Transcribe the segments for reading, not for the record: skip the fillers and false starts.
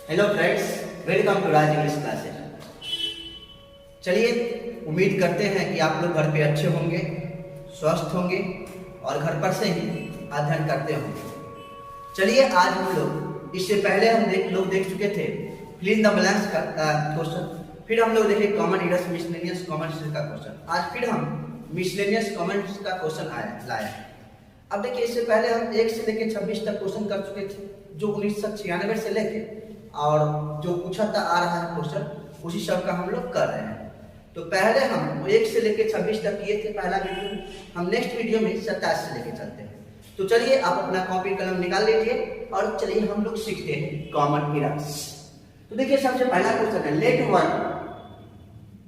Hello friends, welcome to Raj English classes. चलिए, उम्मीद करते हैं कि आप लोग घर पे अच्छे होंगे, स्वस्थ होंगे और घर पर से ही अध्ययन करते होंगे। चलिए, आज हम लोग इससे पहले हम देख चुके थे फिल इन द ब्लैंक्स का क्वेश्चन, फिर हम लोग देखे कॉमन इरर्स मिसलेनियस कॉमन का क्वेश्चन। आज फिर हम मिसलेनियस कॉमन का क्वेश्चन लाए। अब देखिए, इससे पहले हम 1 से लेकर 26 तक क्वेश्चन कर चुके थे, जो 1996 से लेके और जो पूछा था आ रहा है क्वेश्चन, उसी सब का हम लोग कर रहे हैं। तो पहले हम 1 से लेकर 26 तक किए थे पहला वीडियो। हम नेक्स्ट वीडियो में 27 से लेकर चलते हैं। तो चलिए, आप अपना कॉपी कलम निकाल लीजिए और चलिए हम लोग सीखते हैं कॉमन इरर्स। तो देखिए, सबसे पहला क्वेश्चन है,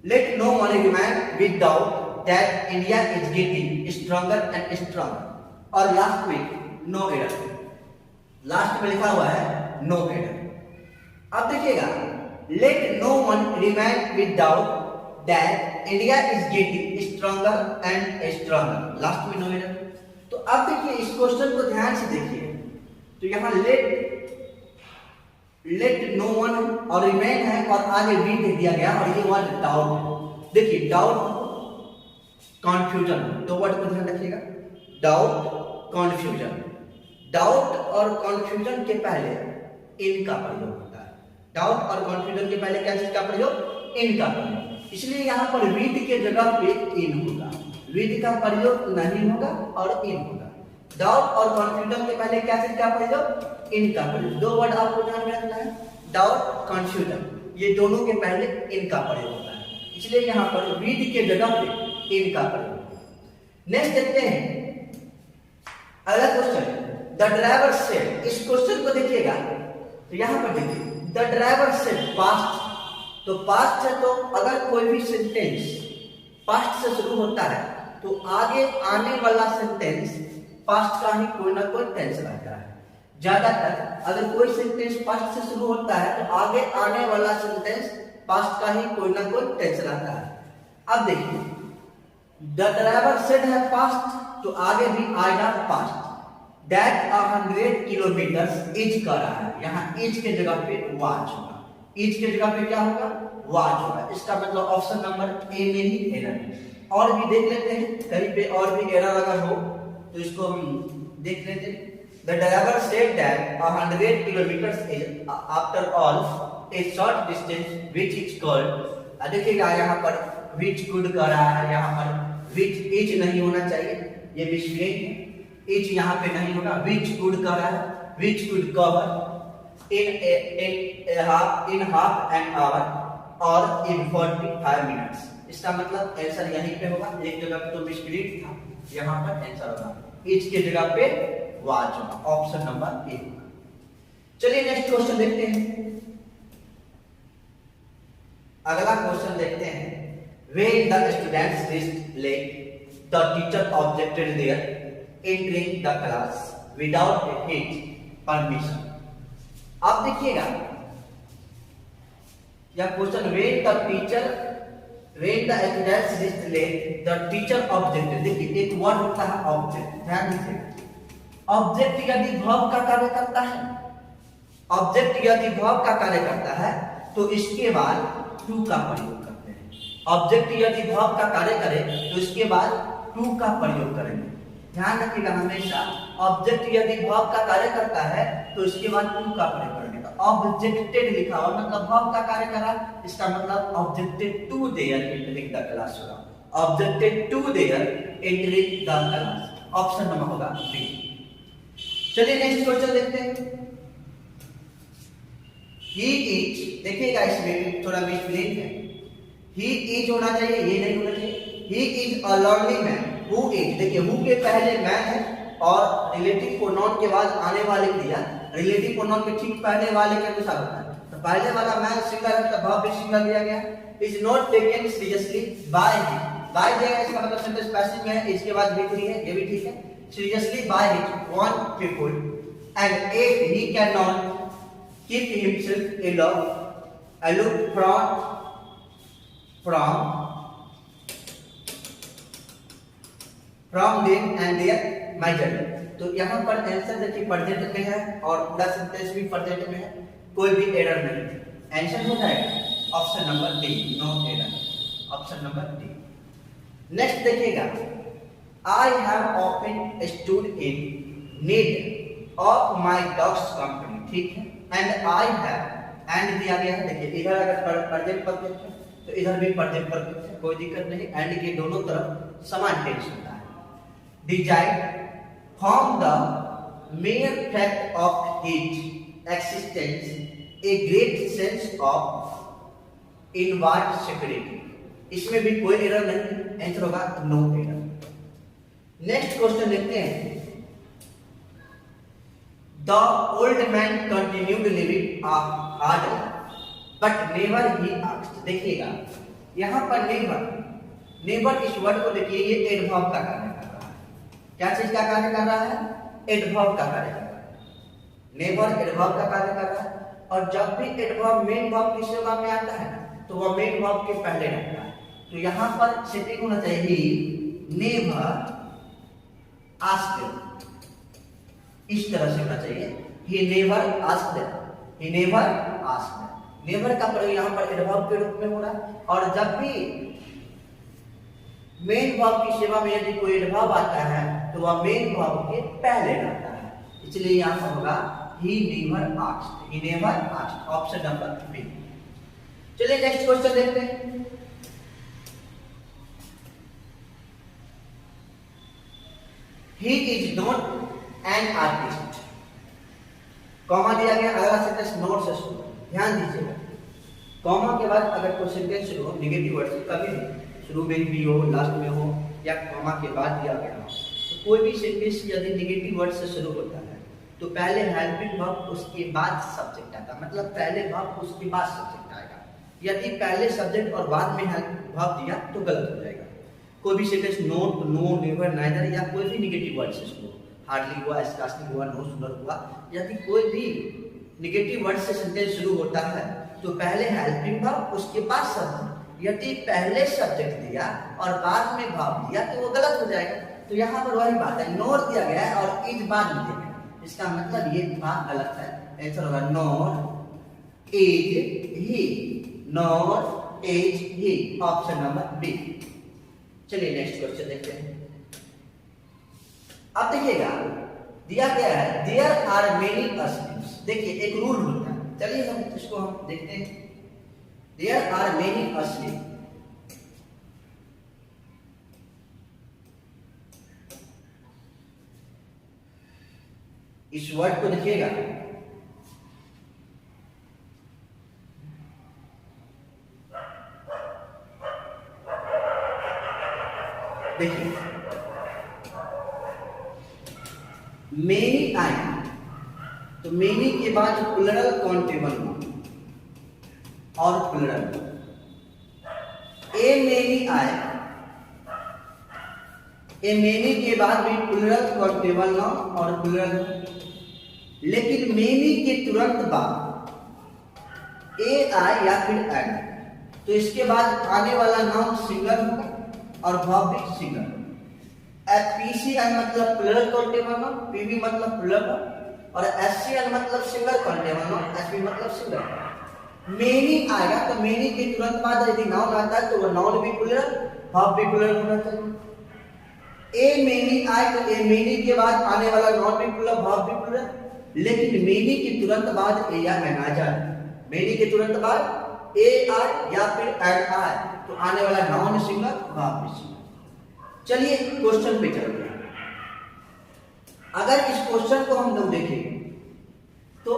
let no one remain with doubt that India is getting stronger and stronger, और लास्ट में नो एरर। लास्ट में लिखा हुआ है नो एरर। अब देखिएगा, let no one remain with doubt that India is getting stronger and stronger, last में no error. तो अब देखिए, इस क्वेश्चन को ध्यान से देखिए। तो यहाँ लेट नो वन और रिमेन है और आगे वी दे दिया गया और ये वर्ड डाउट है। देखिए, डाउट कॉन्फ्यूजन, दो वर्ड को ध्यान रखिएगा, डाउट कॉन्फ्यूजन। डाउट और कॉन्फ्यूजन के पहले इन का प्रयोग होता है। डाउट और कॉन्फ्यूजन के पहले क्या चीज का प्रयोग? इन का प्रयोग। इसलिए यहाँ पर विद के जगह पे इन होगा, विद का प्रयोग नहीं होगा और इन होगा। डाउट और कॉन्फ्यूजन के पहले क्या चीज का प्रयोग? इन का प्रयोग। दो वर्ड आपको ध्यान में रखना है, डाउट कॉन्फ्यूजन, ये दोनों के पहले इन का प्रयोग होता है। इसलिए यहाँ पर विद के जगह पे इन का प्रयोग। नेक्स्ट देखते हैं अगला क्वेश्चन, द ड्राइवर सेड। इस क्वेश्चन को देखिएगा, तो यहाँ पर देखिए, द ड्राइवर सेड पास्ट। तो पास्ट है, तो अगर कोई भी सेंटेंस पास्ट से शुरू होता है तो आगे आने वाला सेंटेंस पास्ट का ही कोई ना कोई टेंस रहता है। ज्यादातर अगर कोई सेंटेंस पास्ट से शुरू होता है तो आगे आने वाला सेंटेंस पास्ट का ही कोई ना कोई टेंस रहता है। अब देखिए, द ड्राइवर सेड है पास्ट, तो आगे भी आएगा पास्ट। दैट 100 किलोमीटर इज कर रहा है, यहाँ इज के जगह पे वाज होगा। इज के जगह पे क्या होगा? वाज होगा। इसका मतलब ऑप्शन नंबर ए में ही एरर है। और भी देख लेते हैं, कहीं पे और भी एरर अगर हो तो इसको हम देख लेते हैं। The driver said that 100 kilometre is after all A short distance which is called. देखिएगा, यहाँ पर विच कुड कर रहा है, यहाँ पर विच इज नहीं होना चाहिए, ये मिस्टेक है। इज यहाँ पे नहीं होगा, विच कुड कर रहा है, which could cover in half an hour और in 45 minutes। इसका मतलब आंसर यहीं पे होगा। एक जगह पे तो मिस्प्रिंट था, यहाँ पर आंसर होगा इज के जगह पे वाज होगा, ऑप्शन नंबर ए। चलिए नेक्स्ट क्वेश्चन देखते हैं। अगला क्वेश्चन देखते हैं, when the students reached late the teacher objected their entering the class without his permission। आप देखिएगा, यह question when the students reached late the teacher objected। देखिए, एक वर्ड होता है ऑब्जेक्ट, ध्यान दीजिएगा। ऑब्जेक्ट यदि वर्ब का कार्य करता है, ऑब्जेक्ट यदि वर्ब का कार्य करता है तो इसके बाद टू का प्रयोग करते हैं। ऑब्जेक्ट यदि वर्ब का कार्य करे तो इसके बाद टू का प्रयोग करेंगे। ध्यान रखिएगा, हमेशा ऑब्जेक्ट यदि वर्ब का कार्य करता है तो इसके बाद टू का प्रयोग करेंगे। ऑब्जेक्टेड लिखा हुआ मतलब वर्ब का कार्य करा, इसका मतलब objected to their entering the class होगा। Objected to their entering the class, option number होगा बी। चलिए नेक्स्ट क्वेश्चन देखते हैं। ही इज, देखिएगा इसमें थोड़ा मिसप्लेन है, ही इज होना चाहिए, ये नहीं होना चाहिए। He is a learning man who is. देखिए, हु के पहले मैन है और रिलेटिव प्रोनाउन के बाद आने वाले क्रिया रिलेटिव प्रोनाउन के ठीक पहले वाले के अनुसार होता है। तो पहले वाला मैन सिंगल है, तो वर्ब भी सिंगल दिया गया। Is not taken seriously by him, by दिया, इसका मतलब सेंटेंस पैसिव में है, इसके बाद भी थ्री है, ये भी ठीक है। Seriously by him one people and if he can not keep himself aloof from them and their measure। तो यहाँ पर आंसर देखिए प्रेजेंट में है और पूरा सेंटेंस भी प्रेजेंट में है। कोई भी एरर नहीं। आंसर हो जाएगा option number D, no error, option number D. Next देखिएगा, I have often stood in need of my dog's company, ठीक है, एंड आई हैव, एंड दिया गया है, देखिए इधर अगर प्रेजेंट परफेक्ट है तो इधर भी प्रेजेंट परफेक्ट है, कोई दिक्कत नहीं, एंड के दोनों तरफ समान टेंस होता है। Design from the mayor fact of his existence a great sense of inward security, इसमें भी कोई एरर नहीं, आंसर होगा नो एरर। नेक्स्ट क्वेश्चन देखते हैं, the old man continued living a hard life but never he asked, देखिएगा यहां पर नेवर इस वर्ड को देखिए, ये एडवर्ब का कार्य कर रहा है। क्या चीज का कार्य कर रहा है? एडवर्ब का कार्य कर रहा है। नेवर एडवर्ब का कार्य कर रहा है, और जब भी एडवर्ब मेन वर्ब की सेवा में आता है तो वह मेन वर्ब के पहले रहता है। तो यहां पर सेटिंग होना चाहिए नेवर आस्क्ड, इस तरह से होना चाहिए, he never asked, he never asked. Never का प्रयोग यहां पर एडवर्ब के रूप में हो रहा है, और जब भी मेन वर्ब की सेवा में यदि कोई एडवर्ब आता है तो वह मेन वर्ब के पहले रहता है, इसलिए यहां पर होगा he never asked, he never asked, option number B. चलिए नेक्स्ट क्वेश्चन देखते हैं, he is not an artist, comma दिया गया, अगला सेंटेंस नॉट से शुरू, ध्यान दीजिएगा, कॉमा के बाद अगर कोई सेंटेंस शुरू हो नेगेटिव वर्ड से, कभी भी शुरू में भी हो, लास्ट में हो, या कॉमा के बाद दिया गया हो, तो कोई भी सेंटेंस यदि नेगेटिव वर्ड से शुरू होता है तो पहले हेल्पिंग वर्ब उसके बाद सब्जेक्ट आता है, मतलब पहले वर्ब उसके बाद सब्जेक्ट आएगा। यदि पहले सब्जेक्ट और बाद में हेल्पिंग वर्ब दिया तो गलत हो जाएगा। कोई भी sentence not, no, never, neither या कोई भी नेगेटिव वर्ड से शुरू, हार्डली हुआ, स्कार्सली हुआ, नो सुनर हुआ, यदि कोई भी नेगेटिव वर्ड से सेंटेंस शुरू होता है तो पहले हेल्पिंग वर्ब उसके बाद सब्जेक्ट। यदि पहले सब्जेक्ट दिया और बाद में वर्ब दिया तो वो गलत हो जाएगा। तो यहाँ पर वही बात है, नोट दिया गया है और इज बाद में दिया गया, इसका मतलब ये बात गलत है, आंसर होगा not is he, not is he, option number B. चलिए नेक्स्ट क्वेश्चन देखते हैं। अब देखिएगा दिया गया है देयर आर मेनी अस्लिप्स, देखिए एक रूल होता है, चलिए हम इसको हम देखते हैं। देयर आर मेनी अस्लिप, इस वर्ड को देखिएगा, देखिए मेनी आई, तो मेनी के बाद प्लुरल काउंटेबल और प्लुरल, ए मेनी आए, ए मेनी के बाद भी प्लुरल काउंटेबल नाउन और प्लुरल, लेकिन मेनी के तुरंत बाद ए आए या फिर एड, तो इसके बाद आने वाला नाउन सिंगल होगा और वर्ब भी सिंगल। पीसीआई मतलब प्लुरल काउंटेबल नाउन, पीवी मतलब प्लुरल, और एससीएल मतलब सिंगल काउंटेबल नाउन, एसपी मतलब सिंगल। मेनी आएगा तो मेनी के तुरंत बाद यदि नाउन आता है तो वो नाउन भी प्लुरल, वर्ब भी प्लुरल होना चाहिए। ए मेनी आए तो ए मेनी के बाद आने वाला नाउन भी प्लुरल, वर्ब भी प्लुरल, लेकिन मेनी के तुरंत बाद ए या एन आ जाए, मेनी के तुरंत बाद ए आए या फिर एन आए तो आने वाला नाउन सिंगल, वर्ब भी सिंगल। चलिए क्वेश्चन पे चलते हैं। अगर इस क्वेश्चन को हम लोग देखें तो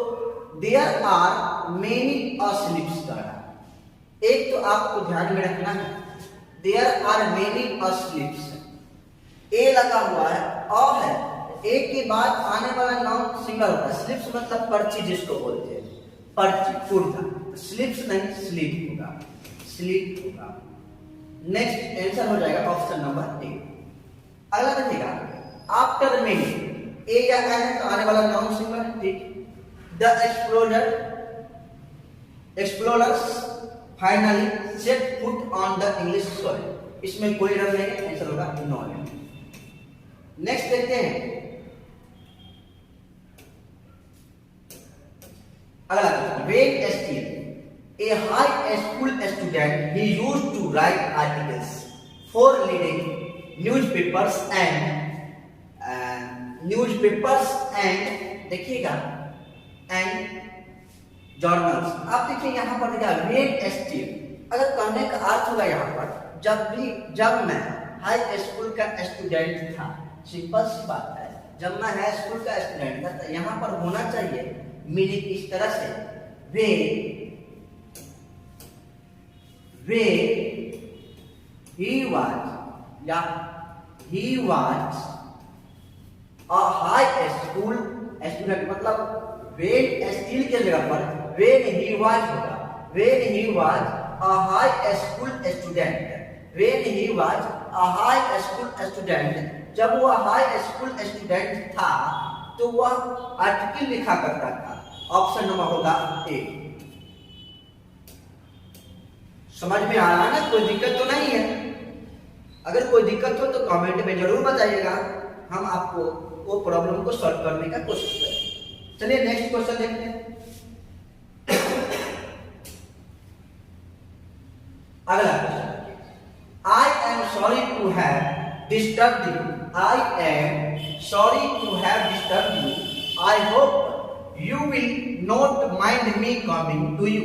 देयर आर मेनी अस्लिप्स का, एक तो आपको ध्यान में रखना है देयर आर मेनी अस्लिप्स, ए लगा हुआ है और है, ए के बाद आने वाला नाउन सिंगल होता है, स्लिप्स मतलब पर्ची जिसको बोलते हैं, पर्ची कुर्ता, स्लिप्स नहीं स्लीप होगा, स्लीप होगा। नेक्स्ट आंसर हो जाएगा ऑप्शन नंबर ए। अगला देखिएगा आफ्टर मेनी, ए या एन है तो आने वाला नाउन सिंगल है, ठीक। The explorers finally set foot on the English soil, इसमें कोई एरर नहीं है, आंसर होगा नो। नेक्स्ट देखते हैं अगला question, A high school student, he used to write articles for leading newspapers and देखिएगा and journals। आप देखिए यहाँ पर देखिए वेट स्टिल, अगर कहने का अर्थ होगा यहाँ पर जब मैं हाई स्कूल का स्टूडेंट था, सिंपल सी बात है, जब मैं हाई स्कूल का स्टूडेंट था तो यहाँ पर होना चाहिए मीनिंग इस तरह से, वे he was a high school student, मतलब when still के जगह पर when he was होगा, when he was a high school student, when he was a high school student, जब वो हाई स्कूल स्टूडेंट था तो वह आर्टिकल लिखा करता था। ऑप्शन नंबर होगा ए। समझ में आ रहा है ना, कोई दिक्कत तो नहीं है? अगर कोई दिक्कत हो तो कमेंट में जरूर बताइएगा, हम आपको वो प्रॉब्लम को सॉल्व करने का कोशिश करें। चलिए नेक्स्ट क्वेश्चन देखते हैं। अगला question, I am sorry to have disturbed you, I am sorry to have disturbed you, I hope you will not mind me coming to you.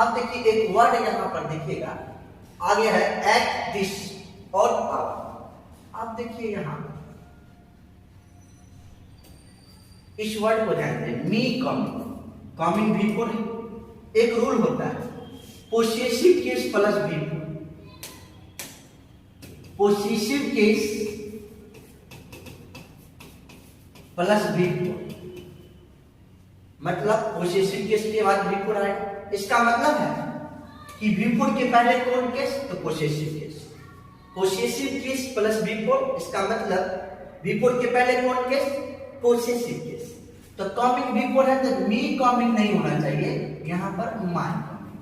अब देखिए एक वर्ड यहाँ पर देखिएगा, आगे है एट दिस और आवर। आप देखिए यहाँ इस वर्ड को ध्यान दें, मी कमिंग बिफोर एक रूल होता है, possessive case plus before, possessive case plus before, मतलब पोसेसिव केस के बाद बिफोर आए, इसका मतलब है कि बिफोर के पहले कौन केस तो possessive case, possessive case plus before, इसका मतलब बिफोर के पहले कौन केस पोसेसिव केस। तो कमिंग बिफोर है तो मी कमिंग नहीं होना चाहिए, यहां पर माय कमिंग।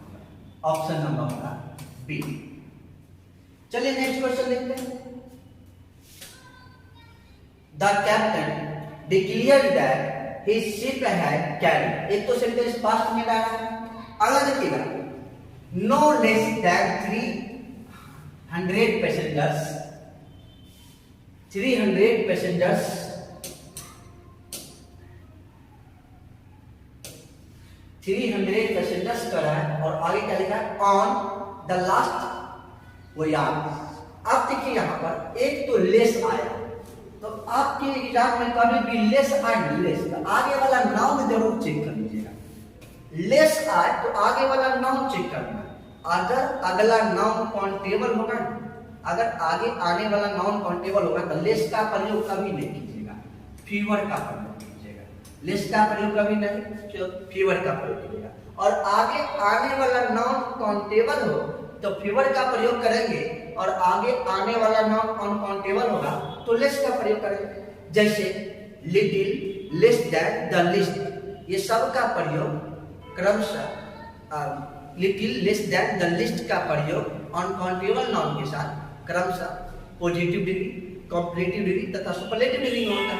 ऑप्शन नंबर होगा बी। चलिए नेक्स्ट क्वेश्चन देखते हैं। The captain declared that his ship had carried, एक तो सेंटेंस पास्ट में डाला है। अगला देखिएगा, no less than 300 passengers, 300 passengers, 300 passengers कर रहा है और आगे क्या लिखा है ऑन द लास्ट वोयाज। अब देखिए यहाँ पर एक तो लेस आया, तो आपके एग्जाम में कभी भी लेस आए, लेस तो आगे वाला नाउन जरूर चेक कर लीजिएगा। लेस आए तो आगे वाला नाउन चेक करना, अगर अगला नाउन काउंटेबल होगा, अगर आगे आने वाला नाउन काउंटेबल होगा तो लेस का प्रयोग कभी नहीं कीजिएगा, फीवर का प्रयोग कीजिएगा। लेस का प्रयोग कभी नहीं, फीवर का प्रयोग कीजिएगा। और आगे आने वाला नाउन काउंटेबल हो तो फीवर का प्रयोग करेंगे, और आगे आने वाला नाउन अनकाउंटेबल होगा तो लेस का प्रयोग करेंगे। जैसे little, less than, the list, ये सब का प्रयोग क्रमशः little, less than, the list का प्रयोग अनकाउंटेबल नाउन के साथ क्रमशः पॉजिटिव डिग्री, कॉम्पलेटिव डिग्री तथा सुपरलेटिव डिग्री में होता है।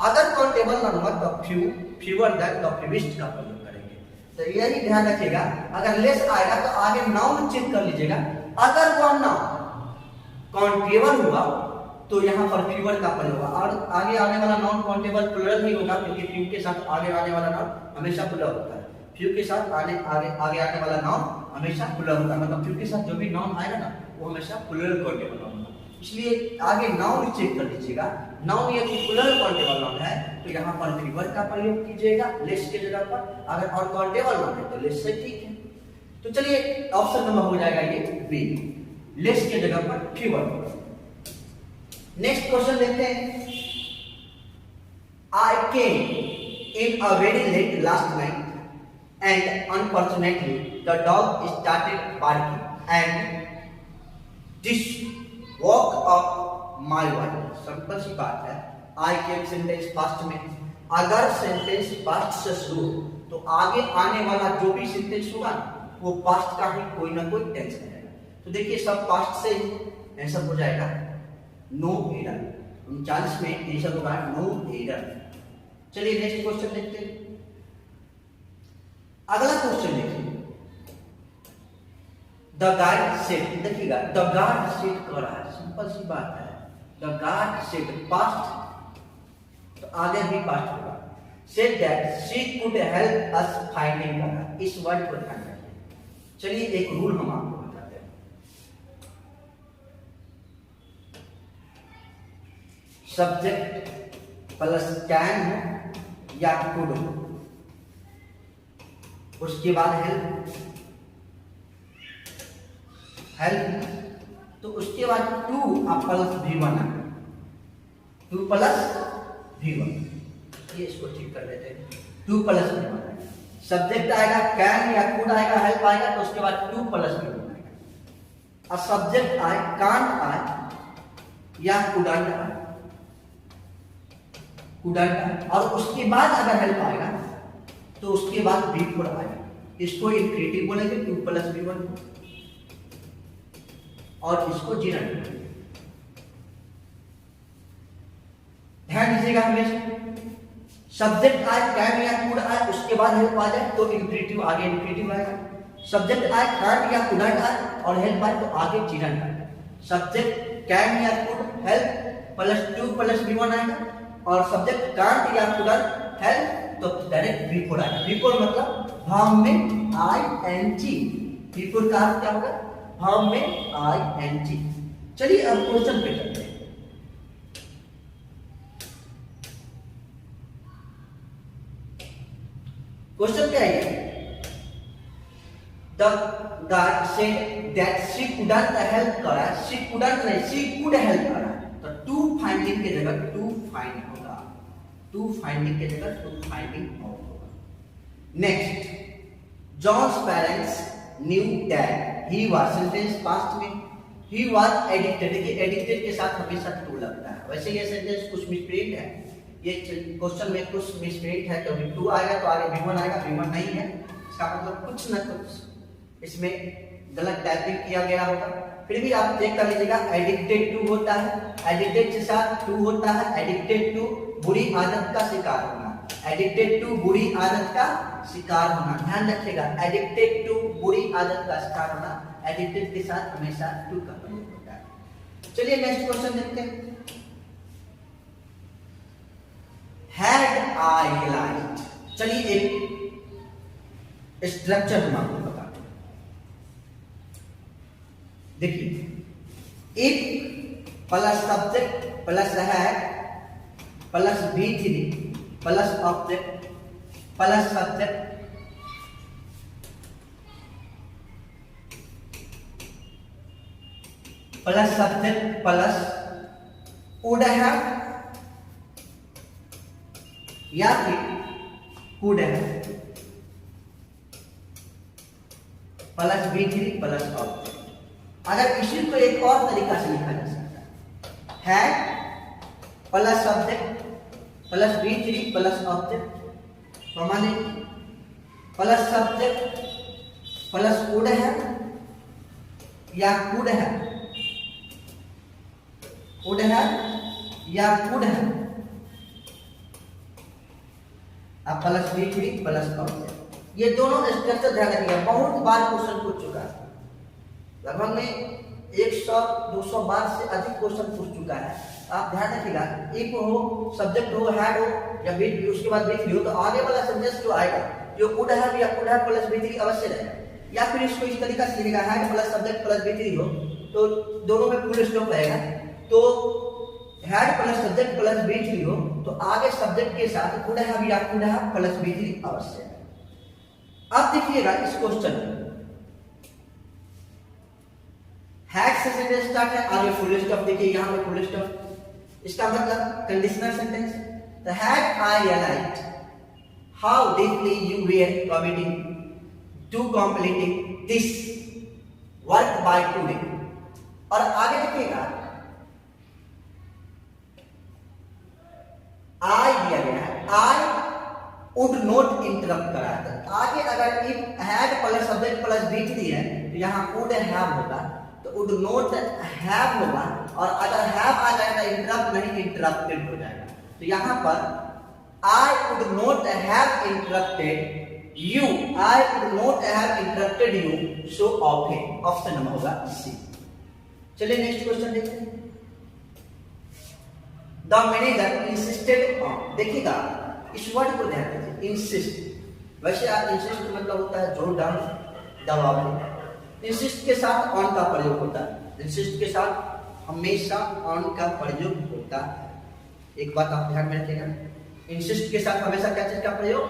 अगर काउंटेबल नाउन हो तो few, fewer than, the fewest का प्रयोग करेंगे। तो यही ध्यान रखिएगा, अगर लेस आएगा तो आगे नाउन चेक कर लीजिएगा, अगर वह नाउन काउंटेबल हुआ तो यहाँ पर फ्यूअर का प्रयोग होगा, और आगे आने वाला नाउन काउंटेबल प्लुरल ही होगा, क्योंकि फ्यू के साथ आगे आने वाला नाउन हमेशा प्लुरल होता है। फ्यू के साथ आगे आने वाला नाउन हमेशा प्लुरल होता है, मतलब फ्यू के साथ जो भी नाउन आएगा ना वो हमेशा प्लुरल काउंटेबल नाउन होगा। इसलिए आगे नाउन चेक कर लीजिएगा, नाउन यदि प्लुरल काउंटेबल नाउन है तो यहाँ पर फ्यूअर का प्रयोग कीजिएगा लेस के जगह पर, अगर अनकाउंटेबल नाउन है तो लेस से ठीक है। तो चलिए ऑप्शन नंबर हो जाएगा ये बी, लेस के जगह पर फ्यूअर। नेक्स्ट क्वेश्चन देखते हैं। I came in a very late last night and unfortunately the dog started barking and this woke up my wife। Simple सी बात है, आई केम सेंटेंस पास्ट में, अगर सेंटेंस पास्ट से शुरू तो आगे आने वाला जो भी सेंटेंस होगा वो पास्ट का ही कोई ना कोई टेंस रहेगा। तो देखिए सब पास्ट से आंसर हो जाएगा नो एरर, 39 में आंसर होगा नो एरर। चलिए नेक्स्ट क्वेश्चन देखते हैं। अगला क्वेश्चन देखिए, द गार्ड सेड, देखिएगा द गार्ड सेड कह रहा है, सिंपल सी बात है। द गार्ड सेड पास्ट, तो आगे भी पास्ट होगा। Said that she could help us finding, इस वर्ड को ध्यान रखिए। चलिए एक रूल हम आपको बताते हैं। सब्जेक्ट प्लस कैन हो या कुड हो, उसके बाद हेल्प, तो उसके बाद टू प्लस V1 है, 2 प्लस V1, ये इसको ठीक कर लेते हैं। 2 प्लस V1 है, सब्जेक्ट आएगा कैन या कुड आएगा, हेल्प आएगा, तो उसके बाद 2 प्लस V1 आएगा। अब सब्जेक्ट आए कांट आए या कुडंट आए, और उसके बाद अगर हेल्प आएगा तो उसके बाद V4 आएगा। इसको इंक्रेटिव बोलेंगे 2 प्लस V1 और इसको जीरेंट। ध्यान दीजिएगा हमेशा, सब्जेक्ट आए कैन या कुड आए, उसके बाद हेल्प आ जाए तो इंक्रेटिव, आगे इंक्रेटिव आएगा। सब्जेक्ट आए कांट या कुडंट आए और हेल्प आए तो आगे जीरेंट आएगा। सब्जेक्ट कैन या could help plus 2 plus V1 आएगा, और सब्जेक्ट कांट या कुडंट हेल्प तो डायरेक्ट V4 आएगा। V4 मतलब वर्ब में ING, V4 का अर्थ क्या होगा? वर्ब में ING। चलिए अब क्वेश्चन पे चलते हैं। क्वेश्चन क्या है? The guy said that she couldn't help करा, she couldn't नहीं, she could help करा, तो to finding के जगह to find होगा, to finding के जगह to finding out होगा। Next, John's parents knew that he was, sentence past में, he was addicted, देखिए addicted के साथ हमेशा to लगता है। वैसे ये सेंटेंस कुछ मिसप्रिंट है, ये क्वेश्चन में कुछ मिसप्रिंट है, क्योंकि टू आएगा तो आगे V1 आएगा, V1 नहीं है, इसका मतलब कुछ न कुछ इसमें गलत टाइपिंग किया गया होगा। फिर भी आप चेक कर लीजिएगा, एडिक्टेड टू होता है, एडिक्टेड के साथ टू होता है, एडिक्टेड टू बुरी आदत का शिकार होना, एडिक्टेड टू बुरी आदत का शिकार होना, ध्यान रखिएगा, एडिक्टेड टू बुरी आदत का शिकार होना, एडिक्टेड के साथ हमेशा टू का प्रयोग होता है। चलिए नेक्स्ट क्वेश्चन देखते हैं। Had I realized, चलिए एक स्ट्रक्चर हम आपको बताते हैं। देखिए, if plus subject plus had plus V3 plus object plus subject plus subject plus would have या फिर could have plus V3 plus object. अगर इसी को एक और तरीका से लिखा जा सकता है, plus subject plus V3 plus object, माने प्लस सब्जेक्ट प्लस कुड है या कुड है, कुड है या कुड है, अब प्लस V3 प्लस ऑब्जेक्ट। ये दोनों स्ट्रक्चर ध्यान रखिएगा, बहुत बार क्वेश्चन पूछ चुका है, लगभग में 100-200 बार से अधिक क्वेश्चन पूछ चुका है। आप ध्यान रखिएगा, इफ हो, सब्जेक्ट हो, हैड हो या V3, उसके बाद V3 हो, तो आगे वाला सेंटेंस जो आएगा, जो कुड हैव या कुड हैव प्लस V3 अवश्य रहेगा। या फिर इसको इस तरीका से लिखेगा, had plus subject plus V3 हो तो दोनों में फुल स्टॉप रहेगा, तो had plus subject plus V3 हो तो आगे सब्जेक्ट के साथ कुड हैव या कुड हैव प्लस V3 अवश्य है। अब देखिएगा इस क्वेश्चन में हैड से सेंटेंस स्टार्ट है, आगे फुल स्टॉप, देखिए यहां पे फुल स्टॉप, इसका मतलब conditional sentence. The had I realised how deeply you were committing to completing this work by today. और आगे देखिएगा आई दिया गया है, आई वुड नॉट इंटरप्ट करा है, आगे अगर if had plus subject plus V3 है तो यहाँ वुड हैव होगा, तो वुड नॉट हैव होगा, और अगर हैव आ जाएगा इंटरप्ट नहीं, इंटरप्टेड हो जाएगा। तो यहाँ पर I would not have interrupted you, I would not have interrupted you so often. Option number होगा सी। चलिए नेक्स्ट क्वेश्चन देखते हैं। द मैनेजर इंसिस्टेड ऑन, देखिएगा इस वर्ड को ध्यान दीजिए, इंसिस्ट। वैसे आप इंसिस्ट मतलब होता है जोर डालना, दबाव। इंसिस्ट के साथ ऑन का प्रयोग होता है, इंसिस्ट के साथ हमेशा ऑन का प्रयोग होता है। एक बात आप ध्यान में रखिएगा, इंसिस्ट के साथ हमेशा क्या चीज का प्रयोग,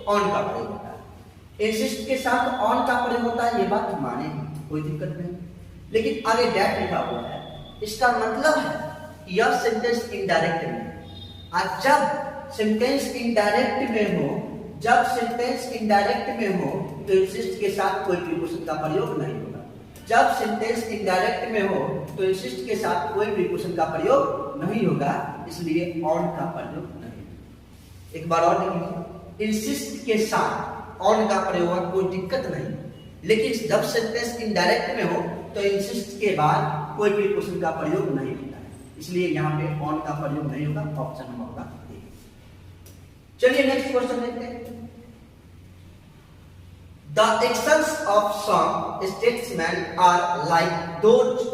ऑन का प्रयोग होता है। इंसिस्ट के साथ ऑन का प्रयोग होता है, ये बात माने, कोई दिक्कत नहीं। लेकिन आगे डैट लिखा हुआ है, इसका मतलब है यह सेंटेंस इनडायरेक्ट में। और जब सेंटेंस इनडायरेक्ट में हो, जब सेंटेंस इनडायरेक्ट में हो तो इंसिस्ट के साथ कोई प्रीपोजिशन का प्रयोग नहीं होगा। जब सेंटेंस इनडायरेक्ट में हो तो इंसिस्ट के साथ कोई प्रीपोजिशन का प्रयोग नहीं होगा, इसलिए ऑन का प्रयोग नहीं। एक बार और देखिए, इंसिस्ट के साथ ऑन का प्रयोग होगा, कोई दिक्कत नहीं। लेकिन जब सेंटेंस इनडायरेक्ट में हो तो इंसिस्ट के बाद कोई प्रीपोजिशन का प्रयोग नहीं होता है, इसलिए यहाँ पे ऑन का प्रयोग नहीं होगा। ऑप्शन नंबर होगा ए। चलिए नेक्स्ट क्वेश्चन देखते हैं। The actions of some statesmen are like those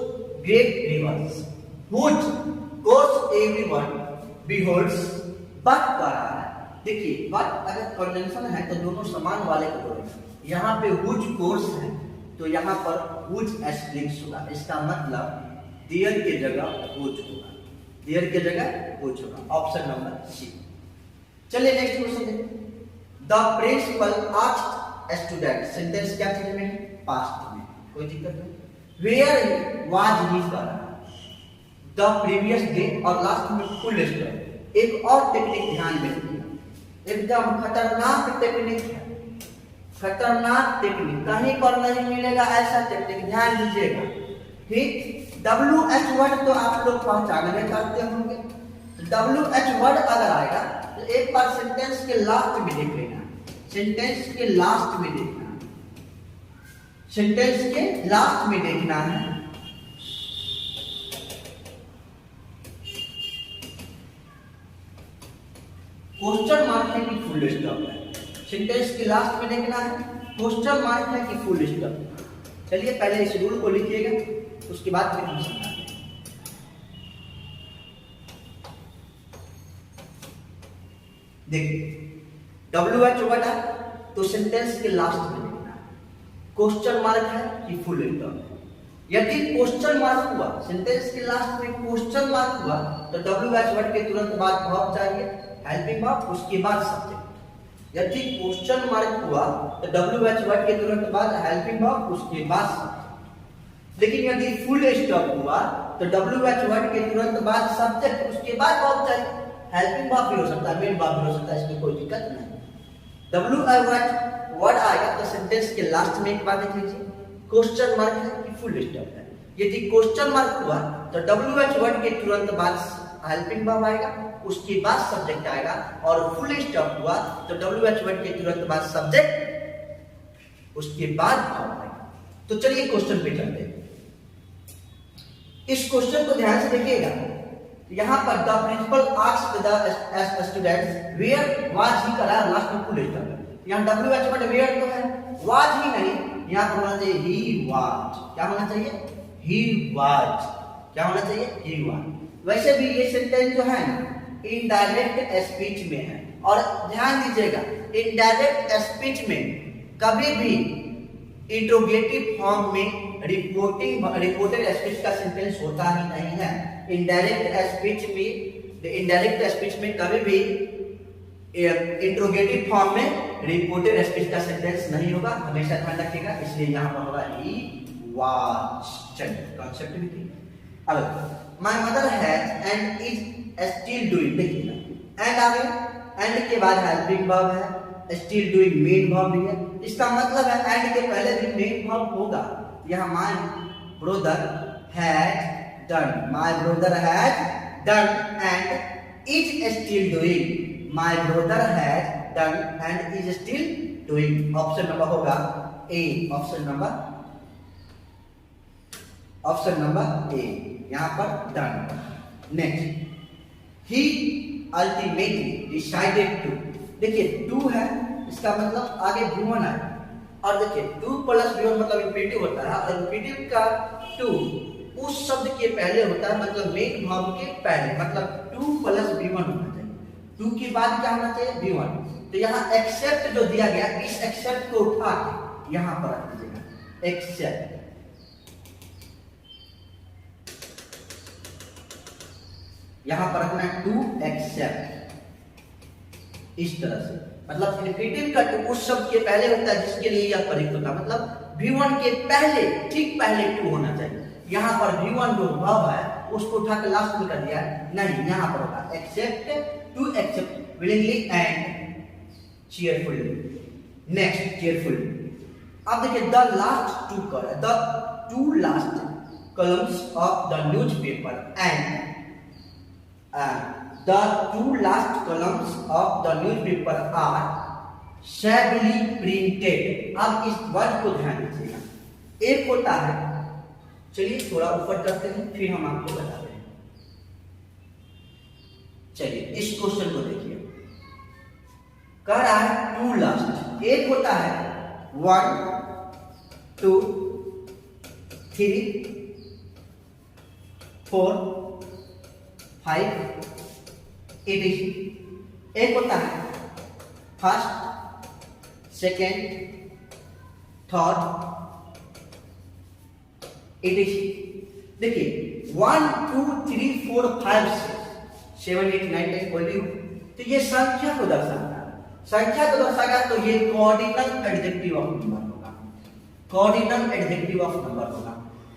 great rivers whose course everyone beholds but कर रहा है। देखिए but अगर कंजंक्शन है तो दोनों समान वाले को जोड़ेंगे। यहाँ पे whose course है तो यहाँ पर whose एस्ट्रिक्स होगा, इसका मतलब देयर के जगह whose होगा, देयर के जगह whose होगा। Option number C. चलिए नेक्स्ट क्वेश्चन देखते। The principal asked student, sentence क्या चीज में है, पास्ट में, कोई दिक्कत नहीं। वेयर वाज ही कर द प्रीवियस डे और लास्ट में फुल स्टॉप। एक और टेक्निक ध्यान में रखिए, एकदम खतरनाक टेक्निक है, खतरनाक टेक्निक, कहीं पर नहीं मिलेगा ऐसा टेक्निक, ध्यान दीजिएगा। ठीक, WH वर्ड तो आप लोग पहचानने चाहते होंगे। WH वर्ड अगर आएगा तो एक बार सेंटेंस के लास्ट में देख लेना, सेंटेंस के लास्ट में देखना, सेंटेंस के लास्ट में देखना है। क्वेश्चन मार्क है कि फुल स्टॉप है, सेंटेंस के लास्ट में देखना है, क्वेश्चन मार्क है कि फुल स्टॉप। चलिए पहले इस रूल को लिखिएगा, उसके बाद फिर हम समझाते हैं। देखिए WH वर्ड है तो सेंटेंस के लास्ट में लिखना है, क्वेश्चन मार्क है कि फुल स्टॉप है। यदि क्वेश्चन मार्क हुआ, सेंटेंस के लास्ट में क्वेश्चन मार्क हुआ तो WH वर्ड के तुरंत बाद वर्ब चाहिए, हेल्पिंग वर्ब, उसके बाद सब्जेक्ट। यदि क्वेश्चन मार्क हुआ तो WH वर्ड के तुरंत बाद हेल्पिंग वर्ब, उसके बाद सब्जेक्ट। लेकिन यदि फुल स्टॉप हुआ तो WH वर्ड के तुरंत बाद सब्जेक्ट, उसके बाद वर्ब चाहिए, हेल्पिंग वर्ब भी हो सकता है, मेन वर्ब भी हो सकता है, इसमें कोई दिक्कत नहीं। WH वर्ड आएगा तो सेंटेंस के लास्ट में एक बात देख लीजिए, क्वेश्चन मार्क है कि फुल स्टॉप है। यदि क्वेश्चन मार्क हुआ तो WH वर्ड के तुरंत बाद हेल्पिंग वर्ब आएगा, उसके बाद सब्जेक्ट आएगा, और फुल स्टॉप हुआ तो WH वर्ड के तुरंत बाद सब्जेक्ट, उसके बाद वर्ब आएगा। तो चलिए क्वेश्चन पे चलते हैं। इस क्वेश्चन को ध्यान से देखिएगा, यहाँ पर the principal asked the students where was he करा, लास्ट में फुल स्टॉप। यहाँ WH वर्ड वेयर तो है, वाज ही नहीं, यहाँ पर होना चाहिए ही वाज। क्या होना चाहिए, ही वाज। क्या होना चाहिए, ही वाज। वैसे भी ये सेंटेंस जो है ना इनडायरेक्ट स्पीच में है, और ध्यान दीजिएगा इनडायरेक्ट स्पीच में कभी भी इंट्रोगेटिव फॉर्म में रिपोर्टेड स्पीच का सेंटेंस होता ही नहीं है। इनडायरेक्ट स्पीच में कभी भी इंट्रोगेटिव फॉर्म में रिपोर्टेड स्पीच का सेंटेंस नहीं होगा, हमेशा ध्यान रखिएगा। इसलिए यहाँ पर होगा ही वाज। चलिए कॉन्सेप्ट भी ठीक। अब my mother has and is still doing, देखिएगा एंड आगे, एंड के बाद हेल्पिंग वर्ब है, स्टिल डूइंग मेन वर्ब भी है। इसका मतलब है एंड के पहले भी मेन वर्ब होगा। यहाँ my brother has done, my brother has done and is still doing, my brother has done and is still doing। Option number होगा ए, ऑप्शन नंबर ए, यहाँ पर done। Next, he ultimately decided to, देखिए to है इसका मतलब आगे V1 आएगा। और देखिए 2 प्लस V1 मतलब इंफिनिटिव होता है, और इंफिनिटिव का 2 उस शब्द के पहले होता है, मतलब मेन वर्ब के पहले, मतलब 2 प्लस V1 होना चाहिए। 2 के बाद क्या होना चाहिए? V1। तो यहाँ एक्सेप्ट जो दिया गया, इस एक्सेप्ट को उठा के यहाँ पर रख दीजिएगा, एक्सेप्ट। यहां पर रखना है टू एक्सेप्ट, इस तरह से। मतलब इंफिनिटिव का 2 उस शब्द के पहले होता है जिसके लिए यह प्रयुक्त होता है, मतलब V1 के पहले, ठीक पहले 2 होना चाहिए। यहां पर V1 जो वर्ब है उसको उठा के लास्ट में कर दिया है, नहीं, यहां पर होगा accept, to accept willingly and cheerfully. Next cheerfully. अब देखिए the last 2 column, the 2 last columns of the newspaper and the 2 last columns of the newspaper are shabbily printed। अब इस वर्ड को ध्यान दीजिएगा। एक होता है, चलिए थोड़ा ऊपर करते हैं फिर हम आपको बताते हैं। चलिए इस क्वेश्चन को देखिए, कह रहा है 2 लास्ट। एक होता है 1 2 3 4 5 8। एक होता है फर्स्ट, सेकेंड, थर्ड, 86। देखिए 1 2 3 4 5 6 7 8 9 10 कोई भी हो, तो ये संख्या को दर्शाता है। संख्या को दर्शाएगा तो ये कॉर्डिनल एडजेक्टिव ऑफ नंबर होगा, कॉर्डिनल एडजेक्टिव ऑफ नंबर होगा।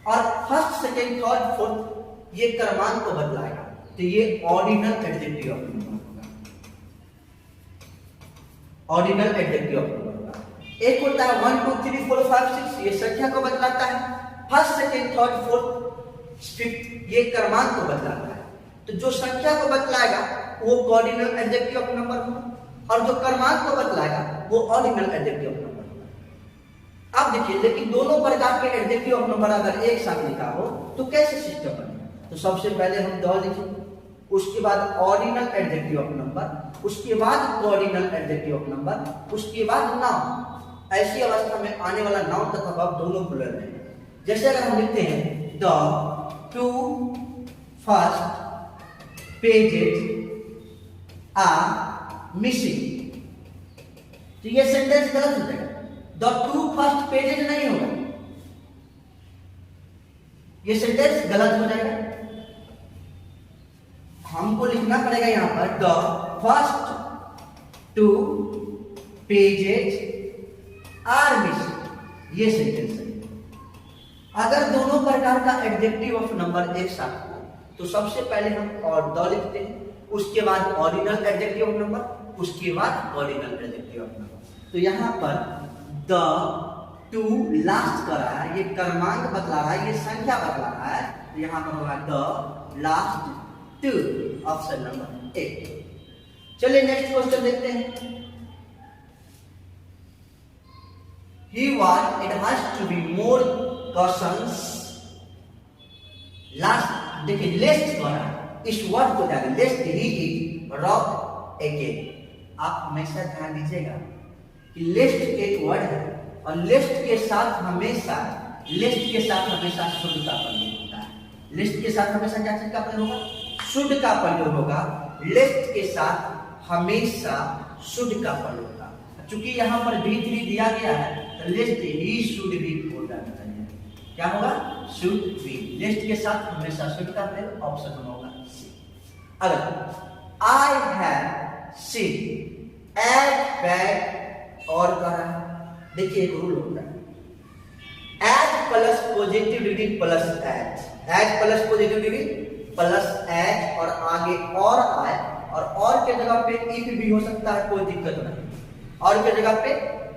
और फर्स्ट, सेकेंड, थर्ड, फोर्थ ये क्रमांक को बतलाएगा, तो ये ऑर्डिनल एडजेक्टिव ऑफ नंबर होगा, ऑर्डिनल एडजेक्टिव ऑफ नंबर होगा। एक होता है 1 2 3 4 5 6, ये संख्या को बतलाता है। First, second, third, fourth, fifth ये क्रमांक को बतलाता है। तो जो संख्या को बतलाएगा वो कॉर्डिनल एडजेक्टिव ऑफ नंबर होगा, और जो क्रमांक को बतलाएगा वो ऑर्डिनल एडजेक्टिव ऑफ नंबर होगा। अब देखिए, लेकिन दोनों प्रकार के एडजेक्टिव ऑफ नंबर अगर एक साथ लिखा हो तो कैसे सिस्टम बनेगा? तो सबसे पहले हम द लिखेंगे, उसके बाद ऑर्डिनल एडजेक्टिव ऑफ नंबर, उसके बाद कॉर्डिनल एडजेक्टिव ऑफ नंबर, उसके बाद नाउन। ऐसी अवस्था में आने वाला नाउन तथा वर्ब दोनों प्लूरल रहेंगे। जैसे अगर हम लिखते हैं the 2 first pages are missing, तो ये सेंटेंस गलत हो जाएगा। द 2 फर्स्ट पेजेस नहीं होगा, ये सेंटेंस गलत हो जाएगा। हमको लिखना पड़ेगा यहां पर the first 2 pages are missing, ये सेंटेंस है। अगर दोनों प्रकार का एडजेक्टिव ऑफ नंबर एक साथ हो तो सबसे पहले हम और द लिखते हैं, उसके बाद ऑर्डिनल एडजेक्टिव ऑफ नंबर, उसके बाद ऑर्डिनल एडजेक्टिव ऑफ नंबर। तो यहां पर द 2 लास्ट कर रहा है, ये क्रमांक बतला रहा है, ये संख्या बतला रहा है, तो यहां पर होगा द लास्ट 2, ऑप्शन नंबर 8। चलिए नेक्स्ट क्वेश्चन देखते हैं। He was advised to be more cautious last। देखिए लेस्ट द्वारा इस वर्ड को ध्यान, लेस्ट ही इज रॉब अगेन। आप हमेशा ध्यान दीजिएगा कि लेस्ट एक वर्ड है, और लेस्ट के साथ हमेशा शुद्ध का प्रयोग होता है। लेस्ट के साथ हमेशा क्या चीज का प्रयोग होगा? शुद्ध का प्रयोग होगा। लेस्ट के साथ हमेशा शुद्ध का प्रयोग होगा। चूंकि यहाँ पर V3 दिया गया है तो लेस्ट ही शुड बी बोल जाना चाहिए। क्या होगा? Should be. लेस्ट के साथ हमेशा शुड का प्रयोग, ऑप्शन नंबर होगा सी। अगर I have seen as bad और कह रहा है, देखिए एक रूल होता है as plus positive degree plus as plus positive degree plus as और आगे और आए, और के जगह पे इफ भी हो सकता है, कोई दिक्कत नहीं। और के जगह पे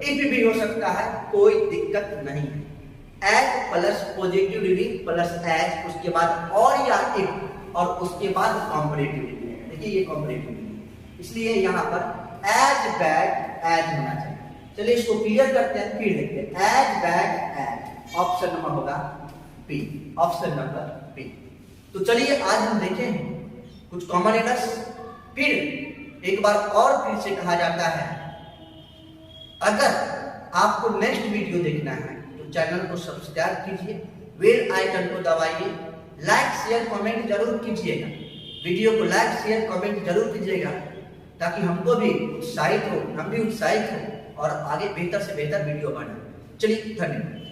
इफ भी हो सकता है, कोई दिक्कत नहीं है। As plus positive degree plus as, उसके बाद और या इफ, और उसके बाद कंपैरेटिव डिग्री। देखिए ये कंपैरेटिव डिग्री, इसलिए यहाँ पर एज बैड एज होना चाहिए। चलिए इसको क्लियर करते हैं, फिर देखते हैं as bad as. Option number होगा बी, ऑप्शन नंबर बी। तो चलिए आज हम देखें कुछ कॉमन एरर्स। फिर एक बार और फिर से कहा जाता है अगर आपको नेक्स्ट वीडियो देखना है तो चैनल को सब्सक्राइब कीजिए, बेल आइकन को दबाइए, लाइक शेयर कमेंट जरूर कीजिएगा। वीडियो को लाइक शेयर कमेंट जरूर कीजिएगा ताकि हमको भी उत्साहित हो, हम भी उत्साहित हो और आगे बेहतर से बेहतर वीडियो बनाए। चलिए, धन्यवाद।